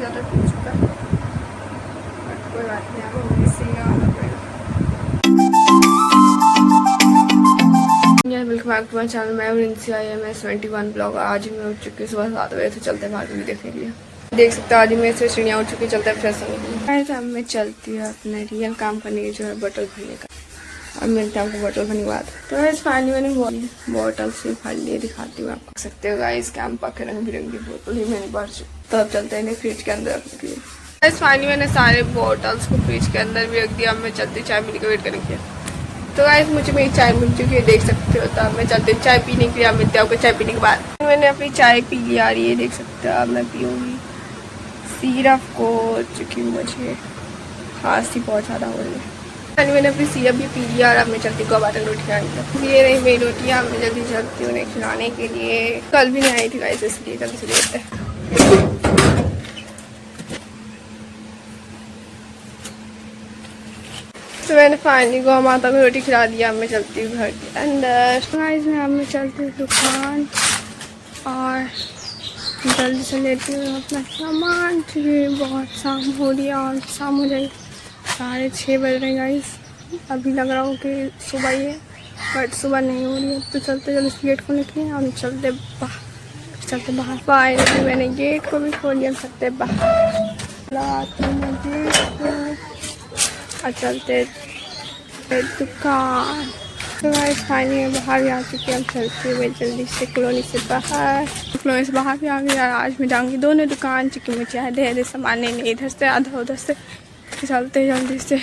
ज़्यादा पी चुका है, बट कोई बात नहीं, आपको मेरे से आना पड़ेगा। Welcome back to my channel. मैं रिंसी IMS21 ब्लॉग। आज मैं उठ चुकी हूँ सुबह 7 बजे, तो चलते हैं बाहर भी देखने के लिए। देख सकते हो आज मैं से चिड़िया उठ चुकी, चलते हैं फ्रेश होने के लिए। अब मैं चलती हूँ अपने रियल काम करने की, जो है बोतल भरने का। अब मिलते हैं आपको बोतल भरने के बाद। तो गाइस फाइनली मैंने बोतल से भर लिए, दिखाती हूँ आपको। देख सकते हो गाइस कैंपा के रंग बिरंगी बोतल ही मैंने भर चुकी। तो अब चलते हैं फ्रिज के अंदर रखने के लिए। गाइस फाइनली मैंने सारे बोतल्स को फ्रिज के अंदर भी रख दिया। अब मैं चलती चाय पीने का वेट करेंगे। तो गाइस मुझे मेरी चाय मिल चुकी है, देख सकते हो। तो अब मैं चलती हूँ चाय पीने के लिए। मिलते हैं आपको चाय पीने के बाद। मैंने अपनी चाय पी ली आ रही है, देख सकते हो। अब मैं पीऊँगी सिरप को, चूँकि मुझे खांसी बहुत ज़्यादा हो रही है। मैंने अपनी सिरप भी पी लिया और अब मैं चलती हूँ बाटन रोटी खाने। ये रही मेरी रोटियाँ, मैं जल्दी चलती हूँ उन्हें खिलाने के लिए। कल भी नहीं आई थी गाइस, इसलिए जल्दी से लेते हैं। तो मैंने फाइनली गौ माता को रोटी खिला दिया। मैं चलती हूँ घर के अंदर। तो गाइस मैं अब मैं चलती हूँ दुकान और जल्दी से लेती हूँ अपना सामान, क्योंकि बहुत शाम हो रही है और शाम हो जाएगी। 6:30 बज रहे हैं गाइस। अभी लग रहा हो कि सुबह ही है, बट सुबह नहीं हो रही है। तो चलते जल्दी गेट खोलने के लिए हम चलते बाहर। फाइनली मैंने गेट को भी खोल दिया। चलते बाहर और चलते दुकान। तो गाइस फाइनली मैं बाहर भी आ चुकी हूँ। चलती हुए जल्दी से कॉलोनी से बाहर भी आ गई। आज मैं जाऊँगी दोनों दुकान, चूँकि मुझे आधे सामान नहीं, इधर से आधा उधर से। चलते जल्दी से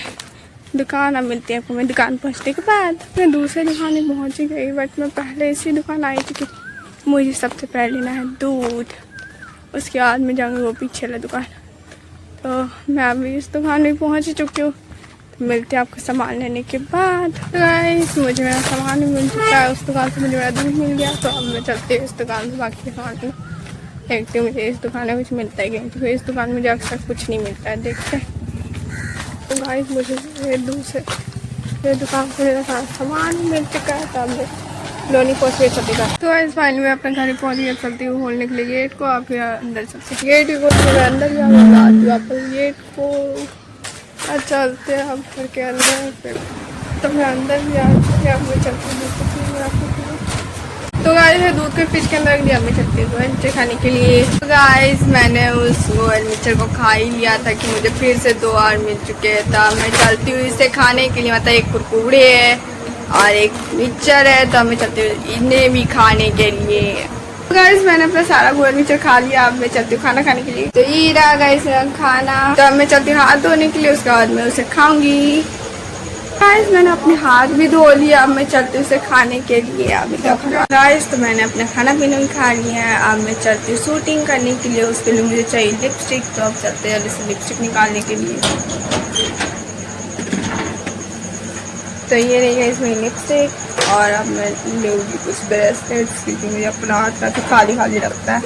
दुकान। अब मिलती है आपको मैं दुकान पहुँचने के बाद। मैं दूसरे दुकान में पहुँच गई, बट मैं पहले इसी दुकान आई थी कि मुझे सबसे पहले लेना है दूध। उसके बाद मैं जाऊँगी वो पीछे वाला दुकान। तो मैं अभी इस दुकान में पहुँच चुकी हूँ। तो मिलते हैं आपको सामान लेने के बाद। तो गाइस मुझे मेरा सामान भी मिल चुका है, उस दुकान से मुझे मेरा दूध मिल गया। तो अब मैं चलती हूँ इस दुकान से बाकी सामान देखती हूँ मुझे इस दुकान में कुछ मिलता है कि नहीं, क्योंकि इस दुकान में मुझे अक्सर कुछ नहीं मिलता है। देखते हैं। तो गाइस मुझे ये दुकान से मेरा सारा सामान मिल चुका है। तो अब लोनी पहुँच के चलेगा। तो गाइस फाइनली मैं अपने घर पहुँच गई। चलती हूँ खोलने के लिए गेट को। आप अंदर चलते गेट को अंदर ही वापस गेट को चलते हैं हम घर के अंदर। फिर तो मैं अंदर भी आ चुकी हूँ। मैं चलती हूँ। तो गाइस है दूध के फ्रिज के अंदर रख दिया। मैं चलती हूँ गोलमिर्चर खाने के लिए। तो गाइस मैंने उस गोलमिर्चर को खा ही लिया था कि मुझे फिर से 2 और मिल चुके हैं। तो मैं चलती हूँ इसे खाने के लिए। मतलब एक कुरकुरे है और एक मिक्सचर है। तो मैं चलती हूँ इन्हें भी खाने के लिए। तो गाइस मैंने अपना सारा गोलमिर्चर खा लिया। अब मैं चलती हूँ खाना खाने के लिए। तो ये रहा गाइस खाना। तो अब मैं चलती हूँ हाथ धोने के लिए, उसके बाद मैं उसे खाऊंगी। गाइस मैंने अपने हाथ भी धो लिया। अब मैं चलती हूँ उसे खाने के लिए। अब गाइस तो मैंने अपना खाना पीना भी खा लिया है। अब मैं चलती हूँ शूटिंग करने के लिए। उसके लिए मुझे चाहिए लिपस्टिक। तो अब चलते हैं जैसे लिपस्टिक निकालने के लिए। तो ये रही है इसमें लिपस्टिक। और अब मैं लूँगी कुछ ब्रेसलेट्स, क्योंकि मुझे अपना हाथ का तो खाली खाली लगता है।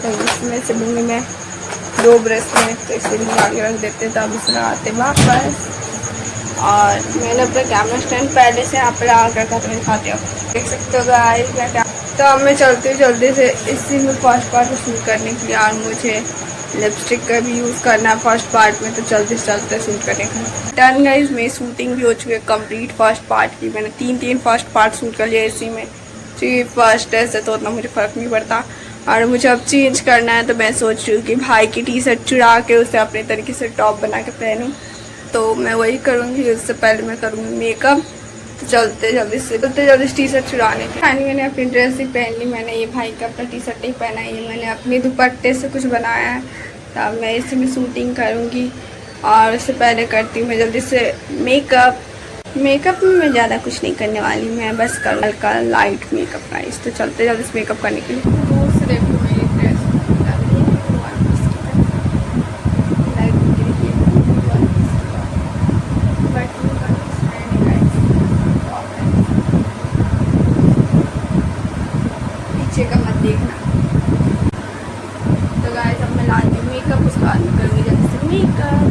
तो इसमें से लूँगी मैं 2 ब्रेसलेट। तो इसे निकाल के रख देते हैं। तो अब इसे लगाते वापस। और मैंने अपना कैमरा स्टैंड पहले से यहाँ पर लगा कर रखा, तो दिखाते हो देख सकते हो गाइस। तो अब मैं चलती हूँ जल्दी से इसी में फर्स्ट पार्ट शूट करने के लिए। और मुझे लिपस्टिक का भी यूज़ करना है फर्स्ट पार्ट में। तो जल्दी से चलते शूट करने का डन गाइस। मेरी शूटिंग भी हो चुकी है कंप्लीट फर्स्ट पार्ट की। मैंने 3 फर्स्ट पार्ट शूट कर लिया इसी में। जी फर्स्ट ऐसे तो उतना मुझे फ़र्क नहीं पड़ता। और मुझे अब चेंज करना है। तो मैं सोच रही हूँ कि भाई की टी-शर्ट चुरा के उसे अपने तरीके से टॉप बना के पहनूँ। तो मैं वही करूँगी। उससे पहले मैं करूँगी मेकअप। तो चलते जल्दी से टी-शर्ट चुराने के। खानी मैंने अपनी ड्रेस ही पहन ली। मैंने ये भाई का अपना टी-शर्ट नहीं पहना है, ये मैंने अपने दुपट्टे से कुछ बनाया है। तो अब मैं इसी में शूटिंग करूँगी। और उससे पहले करती हूँ मैं जल्दी से मेकअप में मैं ज़्यादा कुछ नहीं करने वाली। मैं बस करूँ हल्का लाइट मेकअप गाइस। तो चलते जल्दी से मेकअप करने के लिए। दूर से देखो मेरी ड्रेस का मत देखना। तो गाइस अब मैं लाती हूँ मेकअप। उसके बाद में करूँगी जल्दी से मेकअप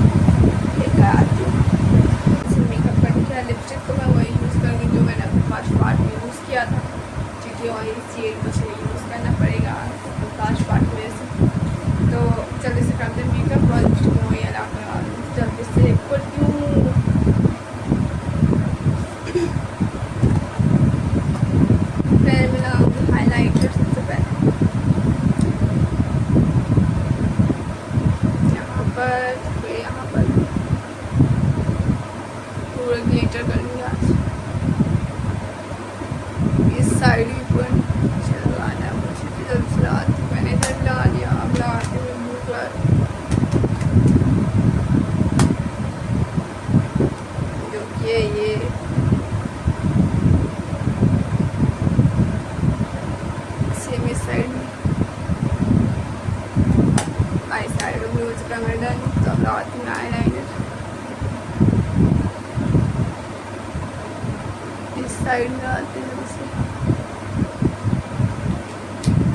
लेकर आती हूँ। मेकअप करने के बाद लिपस्टिक तो मैं वही यूज़ करूँगी जो मैंने अपने फर्स्ट पार्ट में यूज़ किया था, क्योंकि ऑयल शेड कुछ यूज़ करना पड़ेगा फर्स्ट पार्ट में से। तो जल्दी से करते हैं मेकअप और जल्दी से करती हूँ। फिर मैं लगाऊंगी हाईलाइटर सबसे पहले यहाँ पर, फिर यहाँ पर पूरा ग्लिटर करूँगी आज। इस साइड भी पूरा नीचे लगाना है मुझे, जल्दी से लगाती हूँ। मैंने इधर लगा लिया, अब लगाती हूँ ब्लू कलर जो कि ये सेम इस साइड में, आई साइड भी हो चुका मेरा डन। तो अब लगाती हूँ आईलाइनर इस साइड में आते हैं उसे,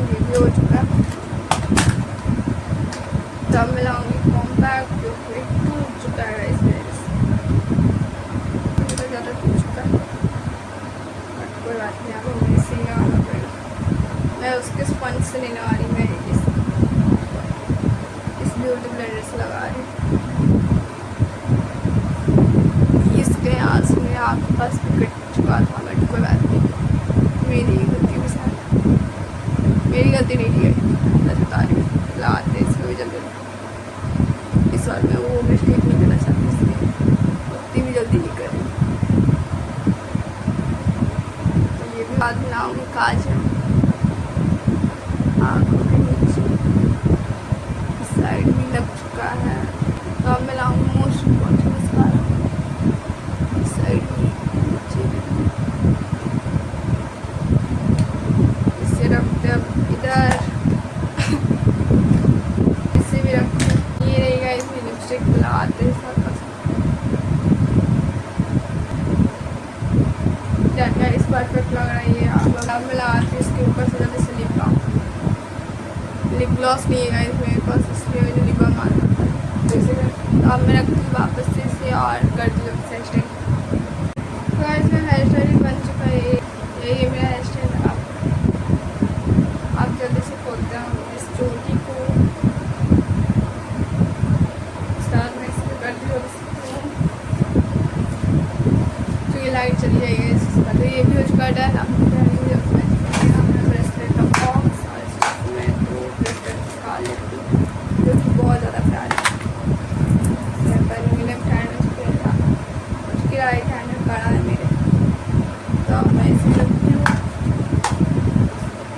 ये भी हो चुका है। तब मैं लाऊंगी कॉम्पैक्ट जो कि टूट चुका है इस वजह से, तो ज़्यादा टूट चुका है, बट कोई बात नहीं, अब हमें इसे लगाना पड़ेगा। मैं उसके स्पंज से नहीं लगा रही, मैं इस ब्यूटी ब्लेंडर से लगा रही हूँ। इसके यहाँ से मेरे आपके पास भी कट चुका था, बट कोई बात नहीं, मेरी गलती के साथ, मेरी गलती नहीं है, मैं बता रही हूँ। लगाते इसको भी जल्दी, इस बार मैं वो मिस्टेक नहीं करना चाहती, इसलिए उतनी भी जल्दी नहीं करें। तो ये भी बाद में लाऊंगी काजल आँखों के नीचे, इस साइड भी लग चुका है। तो अब मैं लाऊंगी मोस्ट इम्पॉर्टेंट मस्कारा, इस साइड भी नीचे भी, इसे रखते अब इधर, इसे भी रखते। ये रहेगा इसमें लिपस्टिक लगाते हैं साथ साथ। क्या इस बार परफेक्ट लग रहा है ये। अब मैं लगाती हूँ इसके ऊपर से जल्दी से लिप बाम, लिप ग्लॉस नहीं है इसमें मेरे पास, इसलिए मैंने लिप बाम मार रखा है। तो इसे अब मैं रखती हूँ वापस से इसे और करती हूँ हेयर स्टाइल। तो इसमें हेयर स्टाइल भी बन चुका है, ये मेरा हेयर स्टाइल है। आप जल्दी से खोलते हैं इस चोटी को, स्टार्ट में इसे करती हूँ। तो ये लाइट चली जाएगी इसका, तो ये भी हो चुका है डन। अब ब्रेसलेट का बॉक्स और इसमें दो ब्रेसलेट निकाल लेती हूँ जो कि बहुत ज़्यादा प्यारी है। पहले लेफ्ट हैंड में स्प्रे था, उसकी राइट हैंड में कड़ा है मेरे, तो मैं इसे रखती हूँ।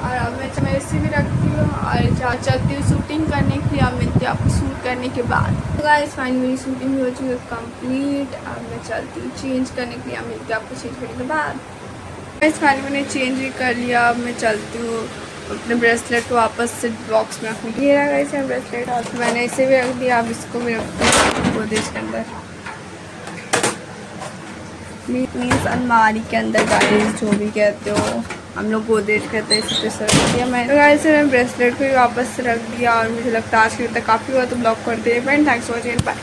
और अब मैं इसे भी रखती हूँ और जहाँ चलती हूँ शूटिंग करने के लिए। अब मिलती हूँ आपको शूट करने के बाद। तो गाइस फाइनली मेरी शूटिंग हो चुकी है कंप्लीट। अब मैं चलती हूँ चेंज करने के लिए, अब मिलती हूँ आपको चेंज करने के बाद। गाइस फाइनली मैंने चेंज भी कर लिया। अब मैं चलती हूँ अपने ब्रेसलेट को वापस से बॉक्स में रखूँगी। ये रहा गाइस ब्रेसलेट, और मैंने इसे भी रख दिया। अब इसको भी रखती हूँ गोदरेज के अंदर, मीन्स अलमारी के अंदर गाइस, जो भी कहते हो हम लोग गोदरेज कहते हैं, इसी पे से रख दिया मैंने। तो गाइस मैंने ब्रेसलेट को भी वापस से रख दिया। और मुझे लगता है आज के लिए काफ़ी हुआ, तो ब्लॉग करते हैं। Friend thanks for watching, bye.